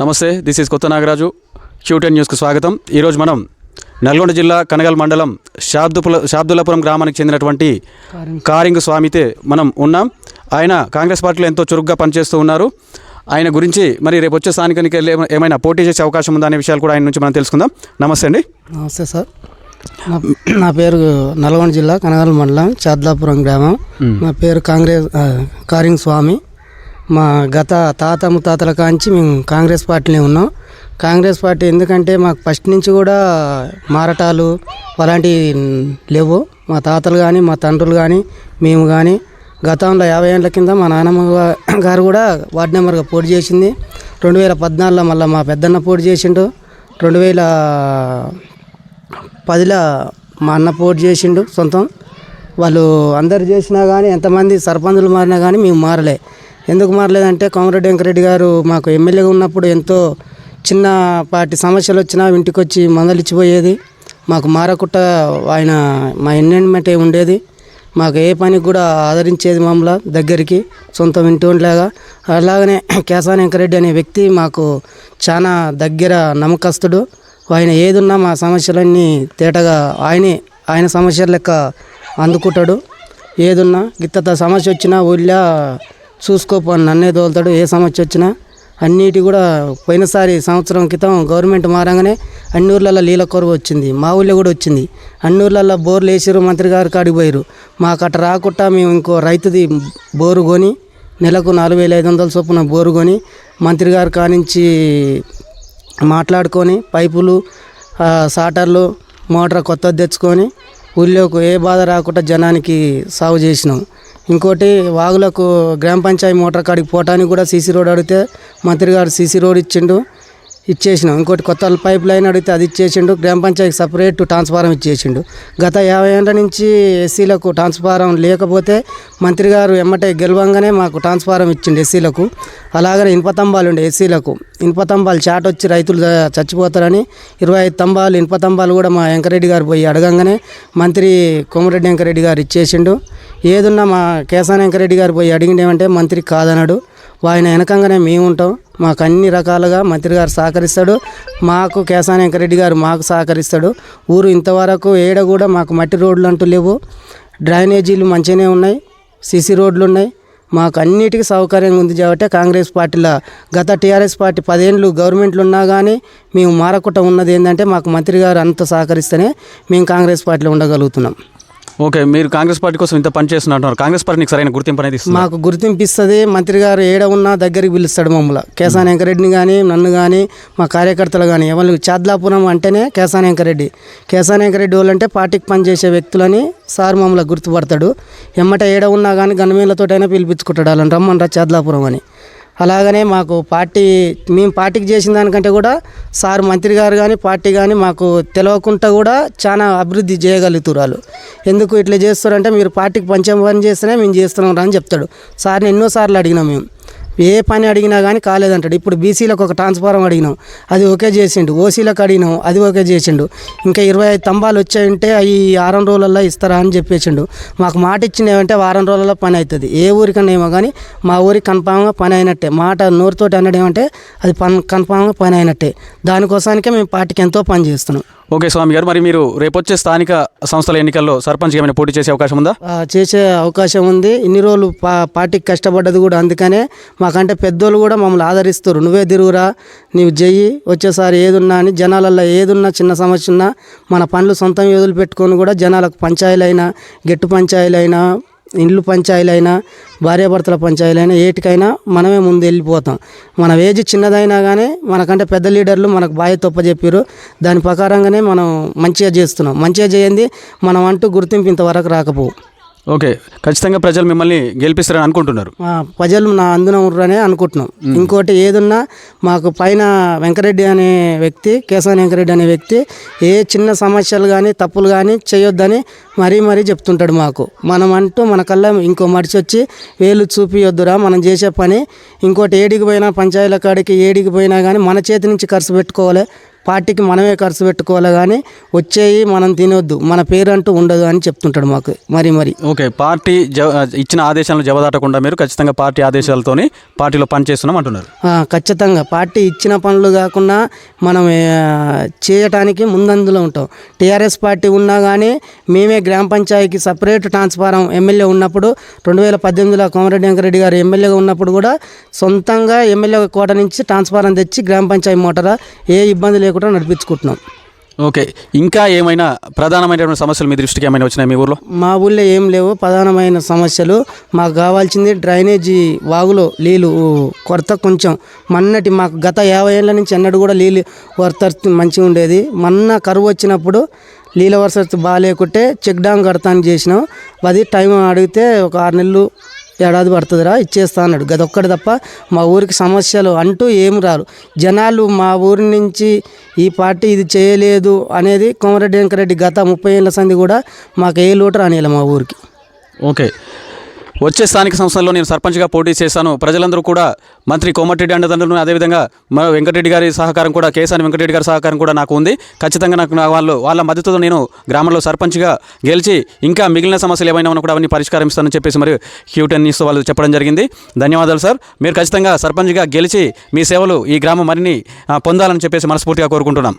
నమస్తే, this is కొత్త Nagaraju. Q10 న్యూస్కు స్వాగతం. ఈరోజు మనం నల్గొండ జిల్లా కనగల్ మండలం శాబ్దులాపురం గ్రామానికి చెందినటువంటి కారింగ్ స్వామితే మనం ఉన్నాం. ఆయన కాంగ్రెస్ పార్టీలో ఎంతో చురుగ్గా పనిచేస్తూ ఉన్నారు. ఆయన గురించి మరి రేపు వచ్చే స్థానిక ఎన్నికల్లో ఏమైనా పోటీ చేసే అవకాశం ఉందా అనే విషయాలు కూడా ఆయన నుంచి మనం తెలుసుకుందాం. నమస్తే అండి. నమస్తే సార్. నా పేరు నల్గొండ జిల్లా కనగల్ మండలం శాబ్దులాపురం గ్రామం. నా పేరు కారింగ్ స్వామి. మా గత తాత ముత్తాతల కాంచి మేము కాంగ్రెస్ పార్టీలో ఉన్నాం. కాంగ్రెస్ పార్టీ ఎందుకంటే మాకు ఫస్ట్ నుంచి కూడా మారటాలు అలాంటివి లేవు. మా తాతలు కానీ మా తండ్రులు కానీ మేము కానీ గతంలో 50 ఏళ్ళ కింద మా నాన్నమ్మ గారు కూడా వార్డు నెంబర్గా పోటీ చేసింది. 2014లో మళ్ళీ మా పెద్దన్న పోటీ చేసిండు. 2010లో మా అన్న పోటీ చేసిండు సొంతం. వాళ్ళు అందరు చేసినా కానీ ఎంతమంది సర్పంచులు మారినా కానీ మేము మారలే. ఎందుకు మారలేదంటే కోమరెడ్డి వెంకరెడ్డి గారు మాకు ఎమ్మెల్యేగా ఉన్నప్పుడు ఎంతో చిన్నపాటి సమస్యలు వచ్చినా ఇంటికి వచ్చి మందలిచ్చిపోయేది. మాకు మారకుట్ట ఆయన మా ఎన్విరాన్మెంటే ఉండేది. మాకు ఏ పనికి కూడా ఆదరించేది మమ్మల్ని దగ్గరికి సొంతం ఇంటిలాగా. అలాగనే కేసాని వెంకరెడ్డి అనే వ్యక్తి మాకు చాలా దగ్గర నమ్మకస్తుడు. ఆయన ఏదున్నా మా సమస్యలన్నీ తేటగా ఆయన సమస్యల లెక్క అందుకుంటాడు. ఏదున్నా గిత్త సమస్య వచ్చినా ఊళ్ళో చూసుకోపోని నన్నే తోలుతాడు. ఏ సమస్య వచ్చినా అన్నిటి కూడా పోయినసారి సంవత్సరం క్రితం గవర్నమెంట్ మారంగానే అన్ని ఊర్లలో నీళ్ళ కొరవ వచ్చింది. మా ఊళ్ళో కూడా వచ్చింది. అన్ని ఊర్లలో బోర్లు వేసారు. మంత్రి గారు కాడికి పోయారు. మాకు అట్ట రాకుండా మేము ఇంకో రైతుది బోరు కొని నెలకు 4500 చొప్పున బోరు కొని మంత్రి గారు కానించి మాట్లాడుకొని పైపులు సాటర్లు మోటార్ కొత్తది తెచ్చుకొని ఊళ్ళోకి ఏ బాధ రాకుండా జనానికి సాగు చేసినాం. ఇంకోటి వాగులకు గ్రామ పంచాయతీ మోటార్ కాడికి పోవటానికి కూడా సీసీ రోడ్ అడిగితే మంత్రి గారు సీసీ రోడ్ ఇచ్చేసినాం. ఇంకోటి కొత్త పైప్ లైన్ అడిగితే అది ఇచ్చేసిండు. గ్రామ పంచాయతీకి సపరేట్ ట్రాన్స్ఫారం ఇచ్చేసిండు. గత 50 ఏళ్ళ నుంచి ఎస్సీలకు ట్రాన్స్ఫారం లేకపోతే మంత్రి గారు ఎమ్మటే గెలవంగానే మాకు ట్రాన్స్ఫారం ఇచ్చిండు ఎస్సీలకు. అలాగనే ఇనుపతంబాలు ఉండే ఎస్సీలకు. ఇనుపతంబాలు చాట్ వచ్చి రైతులు చచ్చిపోతారని 25 తంబాలు ఇనుపతంబాలు కూడా మా వెంకరెడ్డి గారు పోయి అడగంగానే మంత్రి కోమరెడ్డి వెంకరెడ్డి గారు ఇచ్చేసిండు. ఏదున్నా మా కేసాని వెంకరెడ్డి గారు పోయి అడిగిండేమంటే మంత్రి కాదన్నాడు. ఆయన వెనకంగానే మేము ఉంటాం. మాకు అన్ని రకాలుగా మంత్రి గారు సహకరిస్తాడు. మాకు కేసాని వెంకరెడ్డి గారు మాకు సహకరిస్తాడు. ఊరు ఇంతవరకు ఏడ కూడా మాకు మట్టి రోడ్లు అంటూ లేవు. డ్రైనేజీలు మంచిగానే ఉన్నాయి. సీసీ రోడ్లు ఉన్నాయి. మాకు అన్నిటికీ సౌకర్యంగా ఉంది. కాబట్టి కాంగ్రెస్ పార్టీలో గత టీఆర్ఎస్ పార్టీ 10 ఏళ్ళు గవర్నమెంట్లు ఉన్నా కానీ మేము మారకుండా ఉన్నది ఏంటంటే మాకు మంత్రి గారు అంత సహకరిస్తేనే మేము కాంగ్రెస్ పార్టీలో ఉండగలుగుతున్నాం. ఓకే, మీరు కాంగ్రెస్ పార్టీ కోసం ఇంత పని చేస్తున్నారు. కాంగ్రెస్ పార్టీకి సరైన గుర్తింపు అనేది మాకు గుర్తింపు ఇస్తుంది. మంత్రి గారు ఏడ ఉన్నా దగ్గరికి పిలుస్తాడు మమ్మల్ని. కేసాని వెంకరెడ్డిని కానీ నన్ను కానీ మా కార్యకర్తలు కానీ ఎవరు శాబ్దులాపురం అంటేనే కేసాని వెంకరెడ్డి వాళ్ళు అంటే పార్టీకి పనిచేసే వ్యక్తులని సార్ మమ్మల్ని గుర్తుపడతాడు. ఎమ్మట ఏడ ఉన్నా కానీ గణమీళ్ళతోటైనా పిలిపించుకుంటాడు. వాళ్ళని రమ్మనరా శాబ్దులాపురం అని. అలాగనే మాకు మేము పార్టీకి చేసిన దానికంటే కూడా సార్ మంత్రి గారు కానీ పార్టీ కానీ మాకు తెలియకుండా కూడా చాలా అభివృద్ధి చేయగలుగుతారు. ఎందుకు ఇట్లా చేస్తారంటే మీరు పార్టీకి పని చేస్తేనే మేము చేస్తున్నాం అని చెప్తాడు. సార్ని ఎన్నోసార్లు అడిగినాం. మేము ఏ పని అడిగినా కానీ కాలేదంటాడు. ఇప్పుడు బీసీలకు ఒక ట్రాన్స్ఫారం అడిగినాం, అది ఓకే చేసిండు. ఓసీలకు అడిగినాం, అది ఓకే చేసిండు. ఇంకా 25 తంబాలు వచ్చాయంటే అవి 6 రోజులలో ఇస్తారా అని చెప్పేసిండు. మాకు మాట ఇచ్చినవంటే 4 రోజులలో పని అవుతుంది. ఏ ఊరికన్నా ఏమో కానీ మా ఊరికి కన్ఫామ్గా పని అయినట్టే. మాట నోరుతోటి అన్నది ఏమంటే అది కన్ఫామ్గా పని అయినట్టే. దానికోసానికే మేము పార్టీకి ఎంతో పని చేస్తున్నాం. ఓకే స్వామి గారు, మరి మీరు రేపొచ్చే స్థానిక సంస్థల ఎన్నికల్లో సర్పంచ్గా ఏమైనా పోటీ చేసే అవకాశం ఉందా? చేసే అవకాశం ఉంది. ఇన్ని రోజులు పార్టీకి కష్టపడ్డది కూడా అందుకనే. మాకంటే పెద్దోళ్ళు కూడా మమ్మల్ని ఆదరిస్తారు. నువ్వే తిరుగురా, నీవు చెయ్యి, వచ్చేసారి ఏదున్నా అని. జనాలల్లో ఏదున్నా చిన్న సమస్య ఉన్నా మన పనులు సొంతం వదిలి పెట్టుకొని కూడా జనాలకు పంచాయలైనా గెట్టు పంచాయలైనా ఇండ్లు పంచాయలైనా భార్యాభర్తల పంచాయలైనా ఏటికైనా మనమే ముందు వెళ్ళిపోతాం. మన ఏజ్ చిన్నదైనా కానీ మనకంటే పెద్ద లీడర్లు మనకు బాగా చెప్పారు. దాని ప్రకారంగానే మనం మంచిగా చేస్తున్నాం. మంచిగా చేయండి మనం అంటూ గుర్తింపు ఇంతవరకు రాకపోవు. ఓకే, ఖచ్చితంగా ప్రజలు మిమ్మల్ని గెలిపిస్తారని అనుకుంటున్నారు. ప్రజలు నా అందున ఉన్నారనే అనుకుంటున్నాం. ఇంకోటి ఏదున్నా మాకు పైన వెంకరెడ్డి అనే వ్యక్తి, కేసాని వెంకరెడ్డి అనే వ్యక్తి ఏ చిన్న సమస్యలు కానీ తప్పులు కానీ చేయొద్దని మరీ చెప్తుంటాడు మాకు. మనం అంటూ మన కల్లా ఇంకో మడిచి వచ్చి వేలు చూపియొద్దురా మనం చేసే పని. ఇంకోటి ఏడికి పోయినా పంచాయతీల కాడికి ఏడికి పోయినా కానీ మన చేతి నుంచి ఖర్చు పెట్టుకోవాలి. పార్టీకి మనమే ఖర్చు పెట్టుకోవాలి కానీ వచ్చేయి మనం తినొద్దు, మన పేరు అంటూ ఉండదు అని చెప్తుంటాడు మాకు మరి. ఓకే, పార్టీ ఇచ్చిన ఆదేశాలను జవదాటకుండా మీరు ఖచ్చితంగా పార్టీ ఆదేశాలతోని పార్టీలో పనిచేస్తున్నాం అంటున్నారు. ఖచ్చితంగా పార్టీ ఇచ్చిన పనులు కాకుండా మనం చేయటానికి ముందందులో ఉంటాం. టీఆర్ఎస్ పార్టీ ఉన్నా కానీ మేమే గ్రామ పంచాయతీకి సపరేట్ ట్రాన్స్ఫారం ఎమ్మెల్యే ఉన్నప్పుడు 2018లో కోమరెడ్డి వెంకరెడ్డి గారు ఎమ్మెల్యేగా ఉన్నప్పుడు కూడా సొంతంగా ఎమ్మెల్యే కోట నుంచి ట్రాన్స్ఫారం తెచ్చి గ్రామ పంచాయతీ మోటార్ ఏ ఇబ్బంది లేకుండా నడిపించుకుంటున్నాం. ఓకే, ఇంకా ఏమైనా ప్రధానమైనటువంటి సమస్యలు మీ దృష్టికి ఏమైనా వచ్చినాయి మీ ఊర్లో? మా ఊళ్ళో ఏం లేవు ప్రధానమైన సమస్యలు. మాకు కావాల్సింది డ్రైనేజీ, వాగులో నీళ్ళు కొరత కొంచెం మన్నటి మాకు గత 50 ఏళ్ళ నుంచి ఎన్నడూ కూడా నీళ్ళు వరత మంచిగా ఉండేది. మొన్న కరువు వచ్చినప్పుడు నీళ్ళ వరస బాగాలేకుంటే చెక్ డ్యామ్ కడతాను చేసినాం. అది టైం అడిగితే ఒక 6 నెలలు ఏడాది పడుతుందిరా ఇచ్చేస్తా అన్నాడు. గదొక్కటి తప్ప మా ఊరికి సమస్యలు అంటూ ఏం రారు. జనాలు మా ఊరి నుంచి ఈ పార్టీ ఇది చేయలేదు అనేది కోమరెడ్డి వెంకరెడ్డి గత 30 ఏళ్ళ సంది కూడా మాకు ఏ లోటు రానియాలి మా ఊరికి. ఓకే, వచ్చే స్థానిక సంస్థల్లో నేను సర్పంచ్గా పోటీ చేశాను. ప్రజలందరూ కూడా మంత్రి కోమటిరెడ్డి అండదండలను, అదేవిధంగా మన వెంకటరెడ్డి గారి సహకారం కూడా, కేసాని వెంకటరెడ్డి గారి సహకారం కూడా నాకు ఉంది. ఖచ్చితంగా నాకు వాళ్ళ మద్దతుతో నేను గ్రామంలో సర్పంచ్గా గెలిచి ఇంకా మిగిలిన సమస్యలు ఏమైనా ఉన్నా కూడా అవన్నీ పరిష్కారం ఇస్తానని చెప్పేసి మరి Q10 న్యూస్ వాళ్ళు చెప్పడం జరిగింది. ధన్యవాదాలు సార్. మీరు ఖచ్చితంగా సర్పంచ్గా గెలిచి మీ సేవలు ఈ గ్రామం మరిన్ని పొందాలని చెప్పేసి మనస్ఫూర్తిగా కోరుకుంటున్నాం.